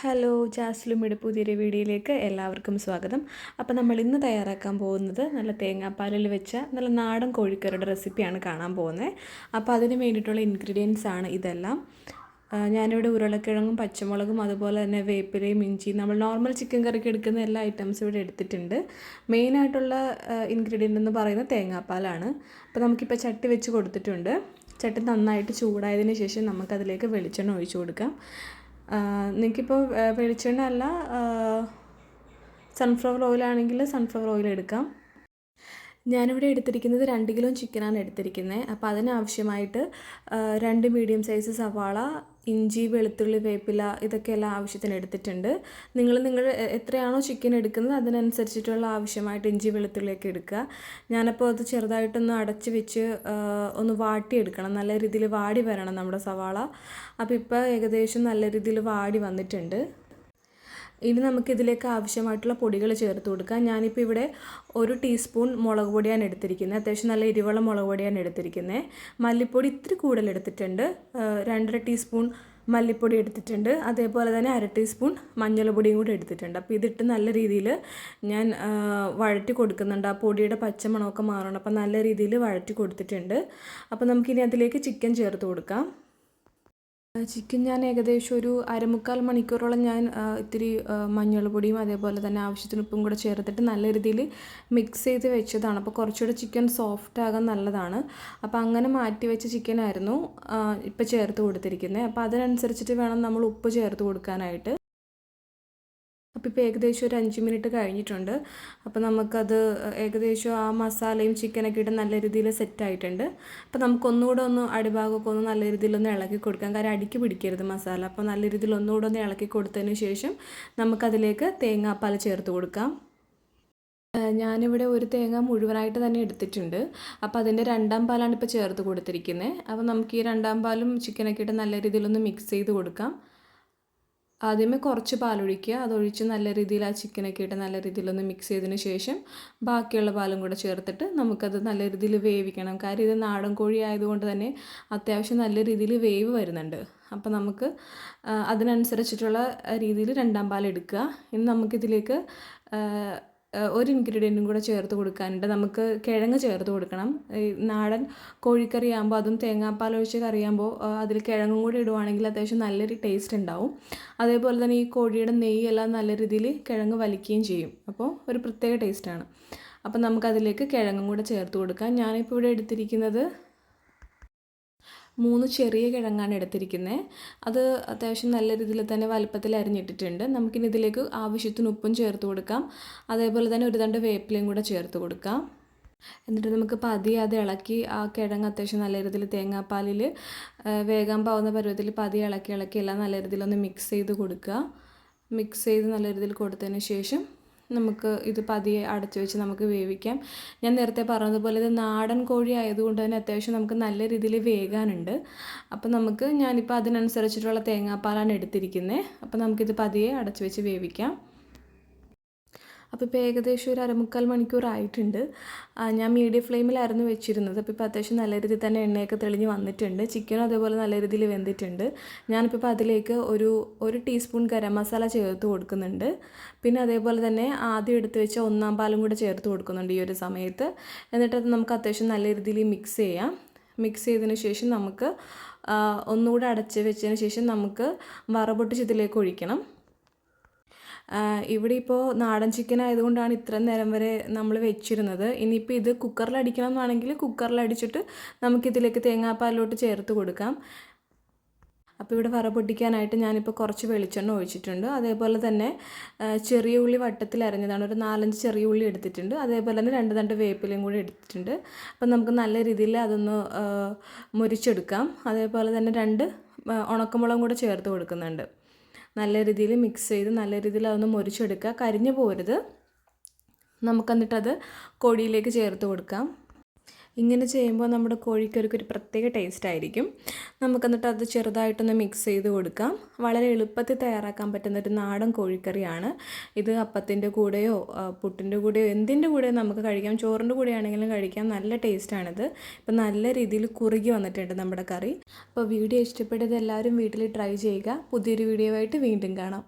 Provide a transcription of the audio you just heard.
Hello, ജാസ്ലുമിയുടെ പുതിയൊരു വീഡിയോയിലേക്ക് എല്ലാവർക്കും സ്വാഗതം. അപ്പോൾ നമ്മൾ ഇന്ന് തയ്യാറാക്കാൻ പോകുന്നത് നല്ല തേങ്ങാപ്പാലിൽ വെച്ച നല്ല നാടൻ കോഴിക്കറിയുടെ റെസിപ്പിയാണ് കാണാൻ പോകുന്നത്. അപ്പോൾ അതിന് വേണ്ടിയിട്ടുള്ള ഇൻഗ്രീഡിയൻസ് ആണ് ഇതെല്ലാം. ഞാനിവിടെ ഉരുളക്കിഴങ്ങും പച്ചമുളകും അതുപോലെ തന്നെ വേപ്പിലയും ഇഞ്ചി നമ്മൾ നോർമൽ ചിക്കൻ കറിക്ക് എടുക്കുന്ന എല്ലാ ഐറ്റംസും ഇവിടെ എടുത്തിട്ടുണ്ട്. മെയിനായിട്ടുള്ള ഇൻഗ്രീഡിയൻ്റ് എന്ന് പറയുന്നത് തേങ്ങാപ്പാലാണ്. അപ്പോൾ നമുക്കിപ്പോൾ ചട്ടി വെച്ച് കൊടുത്തിട്ടുണ്ട്. ചട്ടി നന്നായിട്ട് ചൂടായതിന് ശേഷം നമുക്കതിലേക്ക് വെളിച്ചെണ്ണ ഒഴിച്ചു കൊടുക്കാം. നിങ്ങൾക്കിപ്പോൾ വെളിച്ചെണ്ണ അല്ല സൺഫ്ലവർ ഓയിലാണെങ്കിൽ സൺഫ്ലവർ ഓയിൽ എടുക്കാം. ഞാനിവിടെ എടുത്തിരിക്കുന്നത് 2 കിലോ ചിക്കനാണ് എടുത്തിരിക്കുന്നത്. അപ്പോൾ അതിനാവശ്യമായിട്ട് 2 മീഡിയം സൈസ് സവാള, ഇഞ്ചി, വെളുത്തുള്ളി, വേപ്പില ഇതൊക്കെ എല്ലാം ആവശ്യത്തിന് എടുത്തിട്ടുണ്ട്. നിങ്ങൾ എത്രയാണോ ചിക്കൻ എടുക്കുന്നത് അതിനനുസരിച്ചിട്ടുള്ള ആവശ്യമായിട്ട് ഇഞ്ചി വെളുത്തുള്ളിയൊക്കെ എടുക്കുക. ഞാനപ്പോൾ അത് ചെറുതായിട്ടൊന്ന് അടച്ച് വെച്ച് ഒന്ന് വാട്ടിയെടുക്കണം. നല്ല രീതിയിൽ വാടി വരണം നമ്മുടെ സവാള. അപ്പോൾ ഇപ്പോൾ ഏകദേശം നല്ല രീതിയിൽ വാടി വന്നിട്ടുണ്ട്. ഇനി നമുക്കിതിലേക്ക് ആവശ്യമായിട്ടുള്ള പൊടികൾ ചേർത്ത് കൊടുക്കാം. ഞാനിപ്പോൾ ഇവിടെ 1 ടീസ്പൂൺ മുളക് പൊടിയാണ് എടുത്തിരിക്കുന്നത്. അത്യാവശ്യം നല്ല എരിവുള്ള മുളക് പൊടിയാണ് എടുത്തിരിക്കുന്നത്. മല്ലിപ്പൊടി ഇത്തിരി കൂടുതൽ എടുത്തിട്ടുണ്ട്. 2.5 ടീസ്പൂൺ മല്ലിപ്പൊടി എടുത്തിട്ടുണ്ട്. അതേപോലെ തന്നെ 1/2 ടീസ്പൂൺ മഞ്ഞൾപ്പൊടിയും കൂടി എടുത്തിട്ടുണ്ട്. അപ്പോൾ ഇതിട്ട് നല്ല രീതിയിൽ ഞാൻ വഴറ്റി കൊടുക്കുന്നുണ്ട്. ആ പൊടിയുടെ പച്ചമണമൊക്കെ മാറണം. അപ്പോൾ നല്ല രീതിയിൽ വഴറ്റി കൊടുത്തിട്ടുണ്ട്. അപ്പോൾ നമുക്കിനി അതിലേക്ക് ചിക്കൻ ചേർത്ത് കൊടുക്കാം. ചിക്കൻ ഞാൻ ഏകദേശം ഒരു 1/4 മണിക്കൂറോളം ഞാൻ ഇത്തിരി മഞ്ഞൾപ്പൊടിയും അതേപോലെ തന്നെ ആവശ്യത്തിന് ഉപ്പും കൂടെ ചേർത്തിട്ട് നല്ല രീതിയിൽ മിക്സ് ചെയ്ത് വെച്ചതാണ്. അപ്പോൾ കുറച്ചുകൂടെ ചിക്കൻ സോഫ്റ്റ് ആകാൻ നല്ലതാണ്. അപ്പോൾ അങ്ങനെ മാറ്റി വെച്ച ചിക്കനായിരുന്നു ഇപ്പോൾ ചേർത്ത് കൊടുത്തിരിക്കുന്നത്. അപ്പോൾ അതിനനുസരിച്ചിട്ട് വേണം നമ്മൾ ഉപ്പ് ചേർത്ത് കൊടുക്കാനായിട്ട്. അപ്പോൾ ഇപ്പോൾ ഏകദേശം ഒരു 5 മിനിറ്റ് കഴിഞ്ഞിട്ടുണ്ട്. അപ്പോൾ നമുക്കത് ഏകദേശം ആ മസാലയും ചിക്കനൊക്കെ ഇട്ട് നല്ല രീതിയിൽ സെറ്റായിട്ടുണ്ട്. അപ്പോൾ നമുക്കൊന്നുകൂടെ അടിഭാഗമൊക്കെ നല്ല രീതിയിലൊന്ന് ഇളക്കി കൊടുക്കാം. കാരണം അടിക്ക് പിടിക്കരുത് മസാല. അപ്പോൾ നല്ല രീതിയിൽ ഒന്നുകൂടെ ഇളക്കി കൊടുത്തതിന് ശേഷം നമുക്കതിലേക്ക് തേങ്ങാപ്പാൽ ചേർത്ത് കൊടുക്കാം. ഞാനിവിടെ ഒരു തേങ്ങ മുഴുവനായിട്ട് തന്നെ എടുത്തിട്ടുണ്ട്. അപ്പോൾ അതിൻ്റെ 2ാം പാലാണ് ഇപ്പോൾ ചേർത്ത് കൊടുത്തിരിക്കുന്നത്. അപ്പോൾ നമുക്ക് ഈ 2ാം പാലും ചിക്കനൊക്കെ ഇട്ട് നല്ല രീതിയിലൊന്ന് മിക്സ് ചെയ്ത് കൊടുക്കാം. ആദ്യമേ കുറച്ച് പാലൊഴിക്കുക. അതൊഴിച്ച് നല്ല രീതിയിൽ ആ ചിക്കനൊക്കെ ഇട്ട് നല്ല രീതിയിലൊന്ന് മിക്സ് ചെയ്തതിന് ശേഷം ബാക്കിയുള്ള പാലും കൂടെ ചേർത്തിട്ട് നമുക്കത് നല്ല രീതിയിൽ വേവിക്കണം. കാര്യം ഇത് നാടൻ കോഴി ആയതുകൊണ്ട് തന്നെ അത്യാവശ്യം നല്ല രീതിയിൽ വേവ് വരുന്നുണ്ട്. അപ്പോൾ നമുക്ക് അതിനനുസരിച്ചിട്ടുള്ള രീതിയിൽ 2ാം പാൽ എടുക്കുക. ഇനി നമുക്കിതിലേക്ക് ഒരു ഇൻഗ്രീഡിയൻറ്റും കൂടെ ചേർത്ത് കൊടുക്കാനുണ്ട്. നമുക്ക് കിഴങ്ങ് ചേർത്ത് കൊടുക്കണം. ഈ നാടൻ കോഴിക്കറി ആകുമ്പോൾ അതും തേങ്ങാപ്പാൽ ഒഴിച്ച് കറിയാകുമ്പോൾ അതിൽ കിഴങ്ങും കൂടി ഇടുവാണെങ്കിൽ അത്യാവശ്യം നല്ലൊരു ടേസ്റ്റ് ഉണ്ടാവും. അതേപോലെ തന്നെ ഈ കോഴിയുടെ നെയ്യെല്ലാം നല്ല രീതിയിൽ കിഴങ്ങ് വലിക്കുകയും ചെയ്യും. അപ്പോൾ ഒരു പ്രത്യേക ടേസ്റ്റാണ്. അപ്പോൾ നമുക്കതിലേക്ക് കിഴങ്ങും കൂടെ ചേർത്ത് കൊടുക്കാം. ഞാനിപ്പോൾ ഇവിടെ എടുത്തിരിക്കുന്നത് 3 ചെറിയ കിഴങ്ങാണ് എടുത്തിരിക്കുന്നത്. അത് അത്യാവശ്യം നല്ല രീതിയിൽ തന്നെ വലുപ്പത്തിൽ അരിഞ്ഞിട്ടിട്ടുണ്ട്. നമുക്കിനി ഇതിലേക്ക് ആവശ്യത്തിന് ഉപ്പും ചേർത്ത് കൊടുക്കാം. അതേപോലെ തന്നെ ഒരു തണ്ട് വേപ്പിലയും കൂടെ ചേർത്ത് കൊടുക്കാം. എന്നിട്ട് നമുക്ക് പതിയെ അത് ഇളക്കി ആ കിഴങ്ങ് അത്യാവശ്യം നല്ല രീതിയിൽ തേങ്ങാപ്പാലിൽ വേഗം പാവുന്ന പരുവത്തിൽ പതിയെ ഇളക്കി എല്ലാം നല്ല രീതിയിലൊന്ന് മിക്സ് ചെയ്ത് കൊടുക്കുക. മിക്സ് ചെയ്ത് നല്ല രീതിയിൽ കൊടുത്തതിന് ശേഷം നമുക്ക് ഇത് പതിയെ അടച്ചു വെച്ച് നമുക്ക് വേവിക്കാം. ഞാൻ നേരത്തെ പറഞ്ഞതുപോലെ ഇത് നാടൻ കോഴി ആയതുകൊണ്ട് തന്നെ അത്യാവശ്യം നമുക്ക് നല്ല രീതിയിൽ വേകാനുണ്ട്. അപ്പോൾ ഞാനിപ്പോൾ അതിനനുസരിച്ചിട്ടുള്ള തേങ്ങാപ്പാലാണ് എടുത്തിരിക്കുന്നത്. അപ്പോൾ നമുക്കിത് പതിയെ അടച്ചു വെച്ച് വേവിക്കാം. അപ്പോൾ ഇപ്പോൾ ഏകദേശം ഒരു 1/4 മണിക്കൂറായിട്ടുണ്ട്. ഞാൻ മീഡിയം ഫ്ലെയിമിലായിരുന്നു വെച്ചിരുന്നത്. അപ്പോൾ അത്യാവശ്യം നല്ല രീതിയിൽ തന്നെ എണ്ണയൊക്കെ തെളിഞ്ഞ് വന്നിട്ടുണ്ട്. ചിക്കനും അതേപോലെ നല്ല രീതിയിൽ വെന്തിട്ടുണ്ട്. ഞാനിപ്പോൾ അതിലേക്ക് ഒരു ടീസ്പൂൺ ഗരം മസാല ചേർത്ത് കൊടുക്കുന്നുണ്ട്. പിന്നെ അതേപോലെ തന്നെ ആദ്യം എടുത്ത് വെച്ച 1ാം പാലും കൂടെ ചേർത്ത് കൊടുക്കുന്നുണ്ട് ഈ ഒരു സമയത്ത്. എന്നിട്ടത് നമുക്ക് അത്യാവശ്യം നല്ല രീതിയിൽ മിക്സ് ചെയ്യാം. മിക്സ് ചെയ്തതിന് ശേഷം നമുക്ക് ഒന്നുകൂടെ അടച്ച് വെച്ചതിന് ശേഷം നമുക്ക് വറപൊട്ടിച്ച് ഇതിലേക്ക് ഒഴിക്കണം. ഇവിടെ ഇപ്പോൾ നാടൻ ചിക്കൻ ആയതുകൊണ്ടാണ് ഇത്ര നേരം വരെ നമ്മൾ വെച്ചിരുന്നത്. ഇനിയിപ്പോൾ ഇത് കുക്കറിലടിക്കണം എന്നാണെങ്കിൽ കുക്കറിലടിച്ചിട്ട് നമുക്കിതിലേക്ക് തേങ്ങാപ്പാലിലോട്ട് ചേർത്ത് കൊടുക്കാം. അപ്പോൾ ഇവിടെ വറ പൊട്ടിക്കാനായിട്ട് ഞാനിപ്പോൾ കുറച്ച് വെളിച്ചെണ്ണ ഒഴിച്ചിട്ടുണ്ട്. അതേപോലെ തന്നെ ചെറിയ ഉള്ളി വട്ടത്തിൽ അരിഞ്ഞതാണ്, ഒരു 4-5 ചെറിയ ഉള്ളി എടുത്തിട്ടുണ്ട്. അതേപോലെ തന്നെ 2 തണ്ട് വേപ്പിലയും കൂടി എടുത്തിട്ടുണ്ട്. അപ്പം നമുക്ക് നല്ല രീതിയിൽ അതൊന്ന് മുരിച്ചെടുക്കാം. അതേപോലെ തന്നെ 2 ഉണക്കമുളകും കൂടെ ചേർത്ത് കൊടുക്കുന്നുണ്ട്. നല്ല രീതിയിൽ മിക്സ് ചെയ്ത് നല്ല രീതിയിൽ അതൊന്ന് മുരിച്ചെടുക്കുക. കരിഞ്ഞു പോരുത്. നമുക്കെന്നിട്ടത് കോഴിയിലേക്ക് ചേർത്ത് കൊടുക്കാം. ഇങ്ങനെ ചെയ്യുമ്പോൾ നമ്മുടെ കോഴിക്കറിക്കൊരു പ്രത്യേക ടേസ്റ്റ് ആയിരിക്കും. നമുക്കെന്നിട്ട് അത് ചെറുതായിട്ടൊന്ന് മിക്സ് ചെയ്ത് കൊടുക്കാം. വളരെ എളുപ്പത്തിൽ തയ്യാറാക്കാൻ പറ്റുന്നൊരു നാടൻ കോഴിക്കറിയാണ് ഇത്. അപ്പത്തിൻ്റെ കൂടെയോ പുട്ടിൻ്റെ കൂടെയോ എന്തിൻ്റെ കൂടെയോ നമുക്ക് കഴിക്കാം. ചോറിൻ്റെ കൂടെ ആണെങ്കിലും കഴിക്കാം. നല്ല ടേസ്റ്റാണിത്. ഇപ്പം നല്ല രീതിയിൽ കുറുകി വന്നിട്ടുണ്ട് നമ്മുടെ കറി. അപ്പോൾ വീഡിയോ ഇഷ്ടപ്പെട്ടത് എല്ലാവരും വീട്ടിൽ ട്രൈ ചെയ്യുക. പുതിയൊരു വീഡിയോ ആയിട്ട് വീണ്ടും കാണാം.